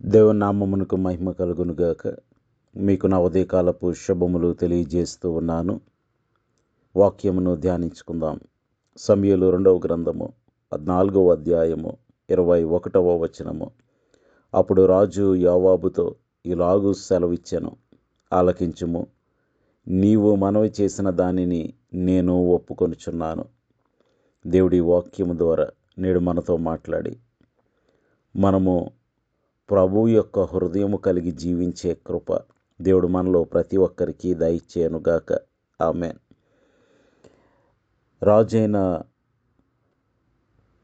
దేవుని నామమునకు మహిమ కలుగునుగాక. మీకు నా ఉదయకాలపు శుభములు తెలియజేస్తూ ఉన్నాను. వాక్యమును ధ్యానించుకుందాం. సమూయేలు 2వ గ్రంథము 14వ అధ్యాయము 21వ వచనము. అప్పుడు రాజు యోవాబుతో ఇలాగు సెలవిచ్చెను, ఆలకించుము, నీవు మనవి చేసిన దానిని నేను ఒప్పుకొనుచున్నాను. దేవుడి వాక్యము ద్వారా నేడు మనతో మాట్లాడి మనము ప్రభువు యొక్క హృదయము కలిగి జీవించే కృప దేవుడు మనలో ప్రతి ఒక్కరికి దయచేయనుగాక. ఆమేన్. రాజైన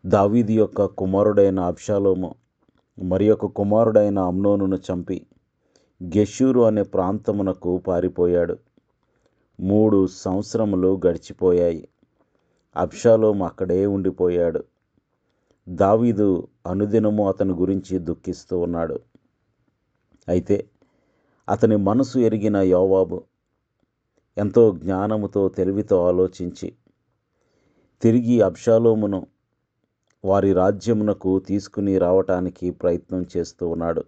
దావీదు యొక్క కుమారుడైన అబ్షాలోము మరి ఒక కుమారుడైన అమ్నోనును చంపి గెషూరు అనే ప్రాంతమునకు పారిపోయాడు. 3 సంవత్సరములు గడిచిపోయాయి. అబ్షాలోము అక్కడే ఉండిపోయాడు. దావీదు అనుదినము అతని గురించి దుఃఖిస్తూ ఉన్నాడు. అయితే అతని మనసు ఎరిగిన యోవాబు ఎంతో జ్ఞానముతో తెలివితో ఆలోచించి తిరిగి అబ్షాలోమును వారి రాజ్యమునకు తీసుకుని రావటానికి ప్రయత్నం చేస్తూ ఉన్నాడు.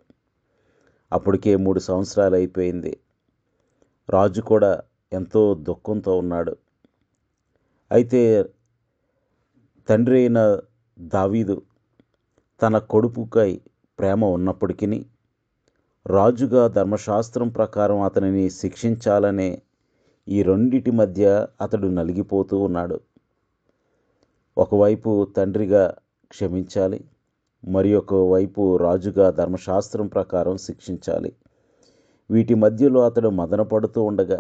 అప్పటికే 3 సంవత్సరాలు అయిపోయింది. రాజు కూడా ఎంతో దుఃఖంతో ఉన్నాడు. అయితే తండ్రి అయిన దావీదు తన కొడుకుకై ప్రేమ ఉన్నప్పటికీ రాజుగా ధర్మశాస్త్రం ప్రకారం అతనిని శిక్షించాలనే ఈ రెండిటి మధ్య అతడు నలిగిపోతూ ఉన్నాడు. ఒకవైపు తండ్రిగా క్షమించాలి, మరి ఒకవైపు రాజుగా ధర్మశాస్త్రం ప్రకారం శిక్షించాలి. వీటి మధ్యలో అతడు మదనపడుతూ ఉండగా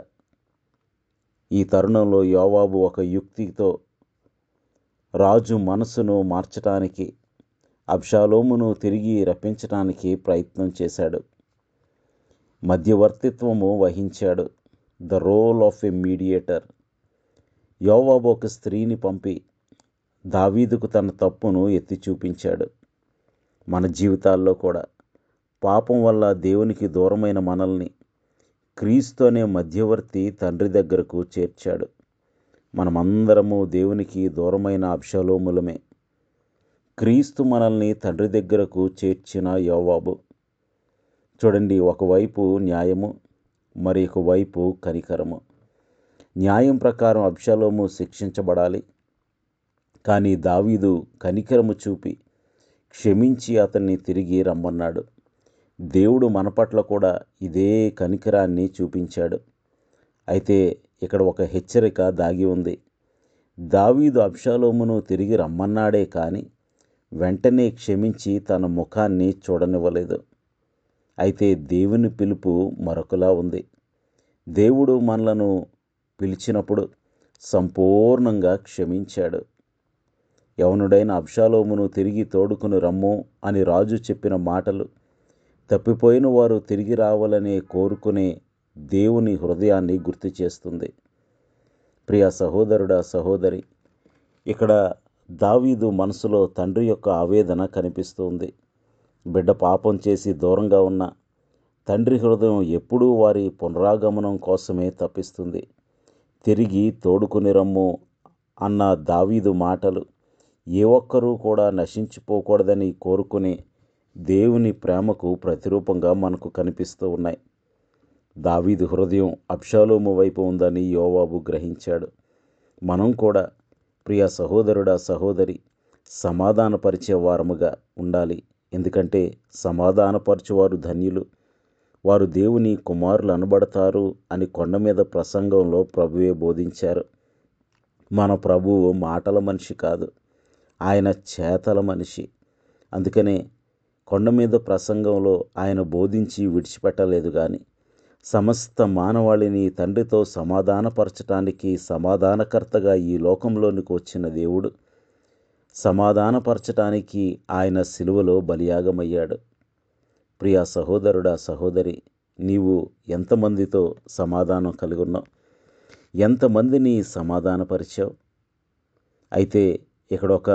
ఈ తరుణంలో యోవాబు ఒక యుక్తితో రాజు మనసును మార్చటానికి, అబ్షాలోమును తిరిగి రప్పించడానికి ప్రయత్నం చేశాడు. మధ్యవర్తిత్వము వహించాడు. The role of a mediator. యోవాబు ఒక స్త్రీని పంపి దావీదుకు తన తప్పును ఎత్తి చూపించాడు. మన జీవితాల్లో కూడా పాపం వల్ల దేవునికి దూరమైన మనల్ని క్రీస్తు అనే మధ్యవర్తి తండ్రి దగ్గరకు చేర్చాడు. మనమందరము దేవునికి దూరమైన అబ్షాలోములమే. క్రీస్తు మనల్ని తండ్రి దగ్గరకు చేర్చిన యోవాబు. చూడండి, ఒకవైపు న్యాయము, మరి ఒకవైపు కనికరము. న్యాయం ప్రకారం అబ్షాలోము శిక్షించబడాలి, కానీ దావీదు కనికరము చూపి క్షమించి అతన్ని తిరిగి రమ్మన్నాడు. దేవుడు మన పట్ల కూడా ఇదే కనికరాన్ని చూపించాడు. అయితే ఇక్కడ ఒక హెచ్చరిక దాగి ఉంది. దావీదు అబ్షాలోమును తిరిగి రమ్మన్నాడే కానీ వెంటనే క్షమించి తన ముఖాన్ని చూడనివ్వలేదు. అయితే దేవుని పిలుపు మరొకలా ఉంది. దేవుడు మనలను పిలిచినప్పుడు సంపూర్ణంగా క్షమించాడు. యవనుడైన అబ్షాలోమును తిరిగి తోడుకుని రమ్ము అని రాజు చెప్పిన మాటలు తప్పిపోయిన వారు తిరిగి రావాలనే కోరుకునే దేవుని హృదయాన్ని గుర్తు చేస్తుంది. ప్రియ సహోదరుడా, సహోదరి, ఇక్కడ దావీదు మనసులో తండ్రి యొక్క ఆవేదన కనిపిస్తుంది. బిడ్డ పాపం చేసి దూరంగా ఉన్న తండ్రి హృదయం ఎప్పుడూ వారి పునరాగమనం కోసమే తప్పిస్తుంది. తిరిగి తోడుకుని రమ్ము అన్న దావీదు మాటలు ఏ ఒక్కరూ కూడా నశించిపోకూడదని కోరుకునే దేవుని ప్రేమకు ప్రతిరూపంగా మనకు కనిపిస్తూ ఉన్నాయి. దావీదు హృదయం అబ్షాలోము వైపు ఉందని యోవాబు గ్రహించాడు. మనం కూడా ప్రియ సహోదరుడా, సహోదరి, సమాధానపరిచే వారముగా ఉండాలి. ఎందుకంటే సమాధానపరచువారు ధన్యులు, వారు దేవుని కుమారులు అనబడతారు అని కొండ మీద ప్రసంగంలో ప్రభువే బోధించారు. మన ప్రభువు మాటల మనిషి కాదు, ఆయన చేతల మనిషి. అందుకనే కొండ మీద ప్రసంగంలో ఆయన బోధించి విడిచిపెట్టలేదు. కానీ సమస్త మానవాళిని తండ్రితో సమాధానపరచటానికి సమాధానకర్తగా ఈ లోకంలోనికి వచ్చిన దేవుడు సమాధానపరచటానికి ఆయన సిలువలో బలియాగమయ్యాడు. ప్రియ సహోదరుడా, సహోదరి, నీవు ఎంతమందితో సమాధానం కలిగి ఉన్నావు? ఎంతమందిని సమాధానపరిచావు? అయితే ఇక్కడ ఒక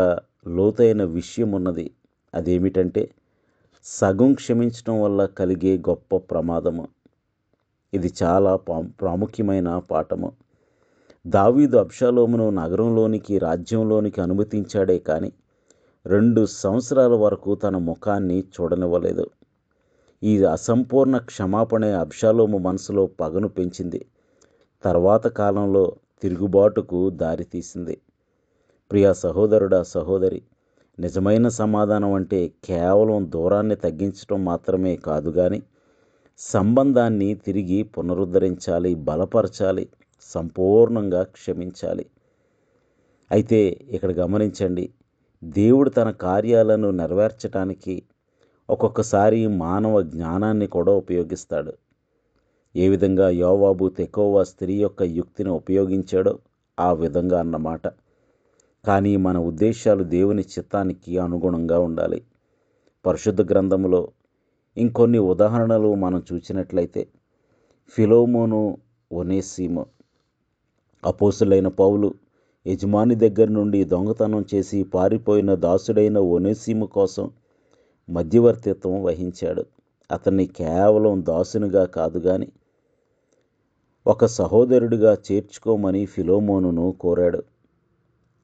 లోతైన విషయం ఉన్నది. అదేమిటంటే సగం క్షమించడం వల్ల కలిగే గొప్ప ప్రమాదము. ఇది చాలా ప్రాముఖ్యమైన పాఠము. దావీదు అబ్షాలోమును నగరంలోనికి, రాజ్యంలోనికి అనుమతించాడే కానీ 2 సంవత్సరాల వరకు తన ముఖాన్ని చూడనివ్వలేదు. ఈ అసంపూర్ణ క్షమాపణే అబ్షాలోము మనసులో పగను పెంచింది. తర్వాత కాలంలో తిరుగుబాటుకు దారితీసింది. ప్రియా సహోదరుడా, సహోదరి, నిజమైన సమాధానం అంటే కేవలం దూరాన్ని తగ్గించడం మాత్రమే కాదు కానీ సంబంధాన్ని తిరిగి పునరుద్ధరించాలి, బలపరచాలి, సంపూర్ణంగా క్షమించాలి. అయితే ఇక్కడ గమనించండి, దేవుడు తన కార్యాలను నెరవేర్చడానికి ఒక్కొక్కసారి మానవ జ్ఞానాన్ని కూడా ఉపయోగిస్తాడు. ఏ విధంగా యోవాబు తెకోవ స్త్రీ యొక్క యుక్తిని ఉపయోగించాడో ఆ విధంగా అన్నమాట. కానీ మన ఉద్దేశాలు దేవుని చిత్తానికి అనుగుణంగా ఉండాలి. పరిశుద్ధ గ్రంథంలో ఇంకొన్ని ఉదాహరణలు మనం చూసినట్లయితే ఫిలోమోను, ఒనేసిము. అపోస్తులైన పౌలు యజమాని దగ్గర నుండి దొంగతనం చేసి పారిపోయిన దాసుడైన ఒనేసిము కోసం మధ్యవర్తిత్వం వహించాడు. అతన్ని కేవలం దాసునిగా కాదు కానీ ఒక సహోదరుడిగా చేర్చుకోమని ఫిలోమోనును కోరాడు.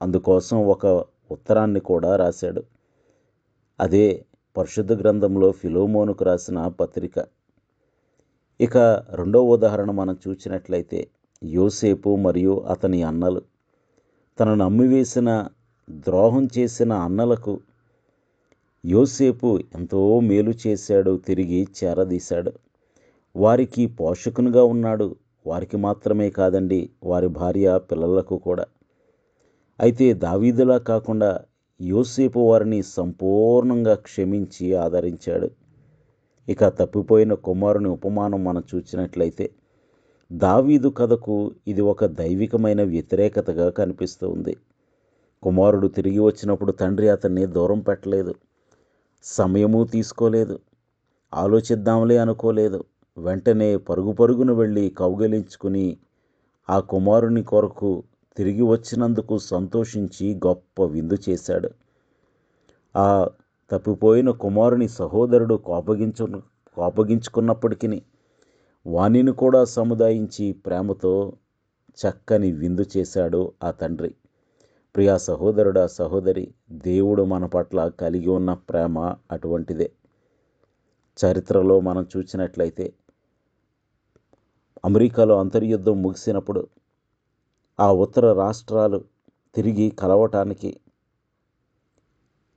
అందుకోసం ఒక ఉత్తరాన్ని కూడా రాశాడు. అదే పరిశుద్ధ గ్రంథంలో ఫిలోమోనుకు రాసిన పత్రిక. ఇక రెండవ ఉదాహరణ మనం చూసినట్లయితే యోసేపు మరియు అతని అన్నలు. తనను అమ్మివేసిన, ద్రోహం చేసిన అన్నలకు యోసేపు ఎంతో మేలు చేశాడు, తిరిగి చేరదీశాడు. వారికి పోషకునిగా ఉన్నాడు. వారికి మాత్రమే కాదండి, వారి భార్య పిల్లలకు కూడా. అయితే దావీదులా కాకుండా యోసేపు వారిని సంపూర్ణంగా క్షమించి ఆదరించాడు. ఇక తప్పిపోయిన కుమారుని ఉపమానం మనం చూసినట్లయితే దావీదు కథకు ఇది ఒక దైవికమైన వ్యతిరేకతగా కనిపిస్తూ ఉంది. కుమారుడు తిరిగి వచ్చినప్పుడు తండ్రి అతన్ని దూరం పెట్టలేదు, సమయము తీసుకోలేదు, ఆలోచిద్దాంలే అనుకోలేదు. వెంటనే పరుగున వెళ్ళి కౌగిలించుకుని ఆ కుమారుని కొరకు తిరిగి వచ్చినందుకు సంతోషించి గొప్ప విందు చేశాడు. ఆ తప్పిపోయిన కుమారుని సహోదరుడు కోపగించుకున్నప్పటికీ వానిని కూడా సముదాయించి ప్రేమతో చక్కని విందు చేశాడు ఆ తండ్రి. ప్రియా సహోదరుడా, సహోదరి, దేవుడు మన పట్ల కలిగి ఉన్న ప్రేమ అటువంటిదే. చరిత్రలో మనం చూసినట్లయితే అమెరికాలో అంతర్యుద్ధం ముగిసినప్పుడు ఆ ఉత్తర రాష్ట్రాలు తిరిగి కలవటానికి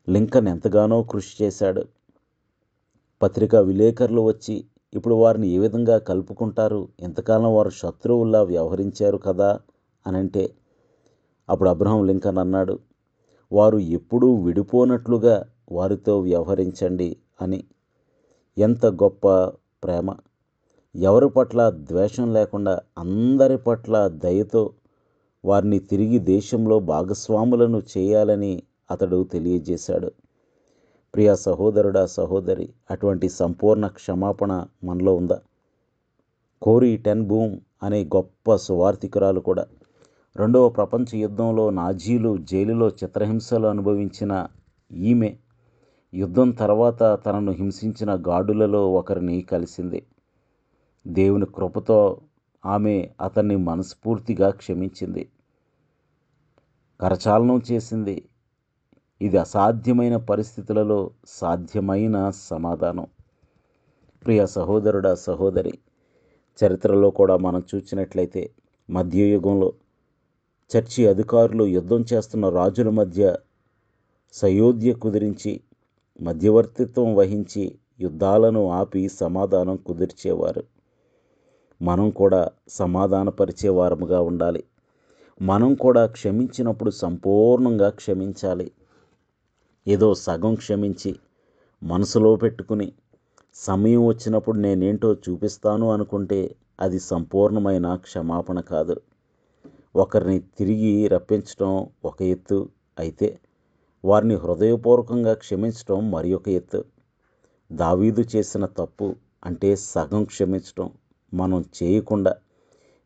లింకన్ ఎంతగానో కృషి చేశాడు. పత్రికా విలేకరులు వచ్చి ఇప్పుడు వారిని ఏ విధంగా కలుపుకుంటారు, ఎంతకాలం వారు శత్రువుల్లా వ్యవహరించారు కదా అనంటే అప్పుడు అబ్రహాం లింకన్ అన్నాడు, వారు ఎప్పుడూ విడిపోనట్లుగా వారితో వ్యవహరించండి అని. ఎంత గొప్ప ప్రేమ! ఎవరి పట్ల ద్వేషం లేకుండా అందరి పట్ల దయతో వారిని తిరిగి దేశంలో భాగస్వాములను చేయాలని అతడు తెలియజేశాడు. ప్రియా సహోదరుడా, సహోదరి, అటువంటి సంపూర్ణ క్షమాపణ మనలో ఉందా? కోరీ టెన్ బూమ్ అనే గొప్ప సువార్థికురాలు కూడా రెండవ ప్రపంచ యుద్ధంలో నాజీలు జైలులో చిత్రహింసలు అనుభవించిన ఈమె యుద్ధం తర్వాత తనను హింసించిన గాడులలో ఒకరిని కలిసింది. దేవుని కృపతో ఆమె అతన్ని మనస్ఫూర్తిగా క్షమించింది, కరచాలనం చేసింది. ఇది అసాధ్యమైన పరిస్థితులలో సాధ్యమైన సమాధానం. ప్రియ సహోదరుడా, సహోదరి, చరిత్రలో కూడా మనం చూసినట్లయితే మధ్యయుగంలో చర్చి అధికారులు యుద్ధం చేస్తున్న రాజుల మధ్య సయోధ్య కుదిరించి మధ్యవర్తిత్వం వహించి యుద్ధాలను ఆపి సమాధానం కుదిర్చేవారు. మనం కూడా సమాధానపరిచేవారముగా ఉండాలి. మనం కూడా క్షమించినప్పుడు సంపూర్ణంగా క్షమించాలి. ఏదో సగం క్షమించి మనసులో పెట్టుకుని సమయం వచ్చినప్పుడు నేనేంటో చూపిస్తాను అనుకుంటే అది సంపూర్ణమైన క్షమాపణ కాదు. ఒకరిని తిరిగి రప్పించడం ఒక ఎత్తు అయితే వారిని హృదయపూర్వకంగా క్షమించడం మరి ఒక ఎత్తు. దావీదు చేసిన తప్పు అంటే సగం క్షమించడం మనం చేయకుండా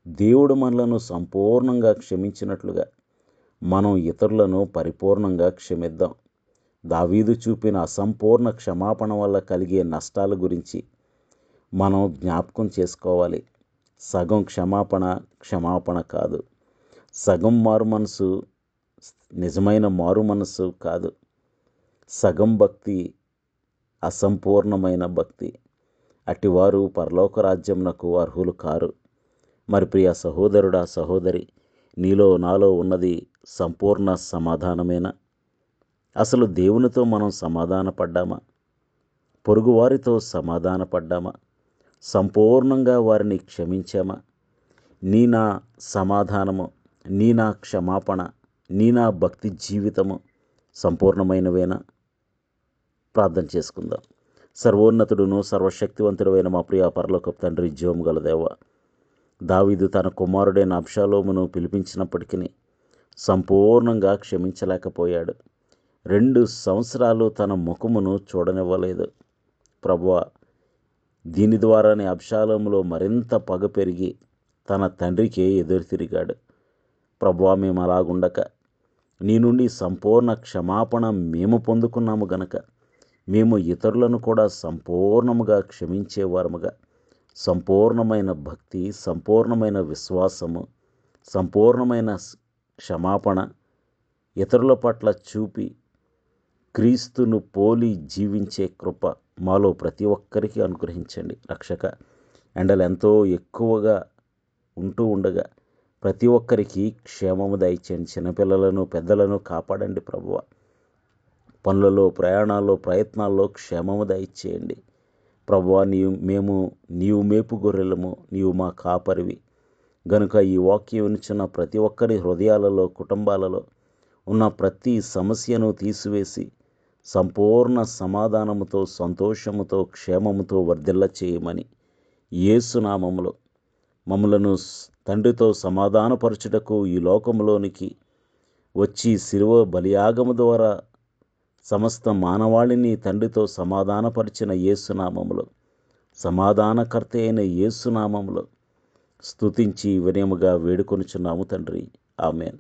దేవుడు మనలను సంపూర్ణంగా క్షమించినట్లుగా మనం ఇతరులను పరిపూర్ణంగా క్షమిద్దాం. దావీదు చూపిన అసంపూర్ణ క్షమాపణ వల్ల కలిగే నష్టాల గురించి మనం జ్ఞాపకం చేసుకోవాలి. సగం క్షమాపణ కాదు. సగం మారు మనసు నిజమైన మారు మనసు కాదు. సగం భక్తి అసంపూర్ణమైన భక్తి. అట్టివారు పరలోక రాజ్యమునకు అర్హులు కారు. మరి ప్రియ సహోదరుడా, సహోదరి, నీలో నాలో ఉన్నది సంపూర్ణ సమాధానమేనా? అసలు దేవునితో మనం సమాధానపడ్డామా? పొరుగువారితో సమాధానపడ్డామా? సంపూర్ణంగా వారిని క్షమించామా? నీ నా సమాధానము, నీ నా క్షమాపణ, నీ నా భక్తి జీవితము సంపూర్ణమైనవేనా? ప్రార్థన చేసుకుందాం. సర్వోన్నతుడును సర్వశక్తివంతుడైన మా ప్రియ పరలోకపు తండ్రి, జీవము గల దేవ, దావీదు తన కుమారుడైన అబ్షాలోమును పిలిపించినప్పటికీ సంపూర్ణంగా క్షమించలేకపోయాడు. 2 సంవత్సరాలు తన ముఖమును చూడనివ్వలేదు. ప్రభువా, దీని ద్వారానే అబ్షాలోములో మరింత పగ పెరిగి తన తండ్రికే ఎదురు తిరిగాడు. ప్రభువా, మేము అలాగుండక నీ నుండి సంపూర్ణ క్షమాపణ మేము పొందుకున్నాము గనక మేము ఇతరులను కూడా సంపూర్ణముగా క్షమించేవారముగా, సంపూర్ణమైన భక్తి, సంపూర్ణమైన విశ్వాసము, సంపూర్ణమైన క్షమాపణ ఇతరుల పట్ల చూపి క్రీస్తును పోలి జీవించే కృప మాలో ప్రతి ఒక్కరికి అనుగ్రహించండి. రక్షక, ఎండలు ఎంతో ఎక్కువగా ఉంటూ ఉండగా ప్రతి ఒక్కరికి క్షేమము దయచేయండి. చిన్నపిల్లలను, పెద్దలను కాపాడండి ప్రభువ. పనులలో, ప్రయాణాల్లో, ప్రయత్నాల్లో క్షేమము దయచేయండి ప్రభువ. నీవు మేపు గొర్రెలము, నీవు మా కాపరివి గనుక ఈ వాక్యం వినుచున్న ప్రతి ఒక్కరి హృదయాలలో, కుటుంబాలలో ఉన్న ప్రతి సమస్యను తీసివేసి సంపూర్ణ సమాధానముతో, సంతోషముతో, క్షేమముతో వర్ధిల్ల చేయమని యేసు నామములో మమ్మలను తండ్రితో సమాధానపరచుటకు ఈ లోకములోనికి వచ్చి శిలువ బలియాగము ద్వారా సమస్త మానవాళిని తండ్రితో సమాధానపరిచిన యేసునామములో, సమాధానకర్త అయిన యేసునామములో స్తుతించి వినయముగా వేడుకొనుచున్నాము తండ్రి. ఆమెన్.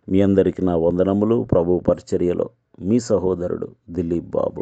మీ అందరికీ నా వందనములు. ప్రభు పరిచర్యలో మీ సహోదరుడు దిలీప్ బాబు.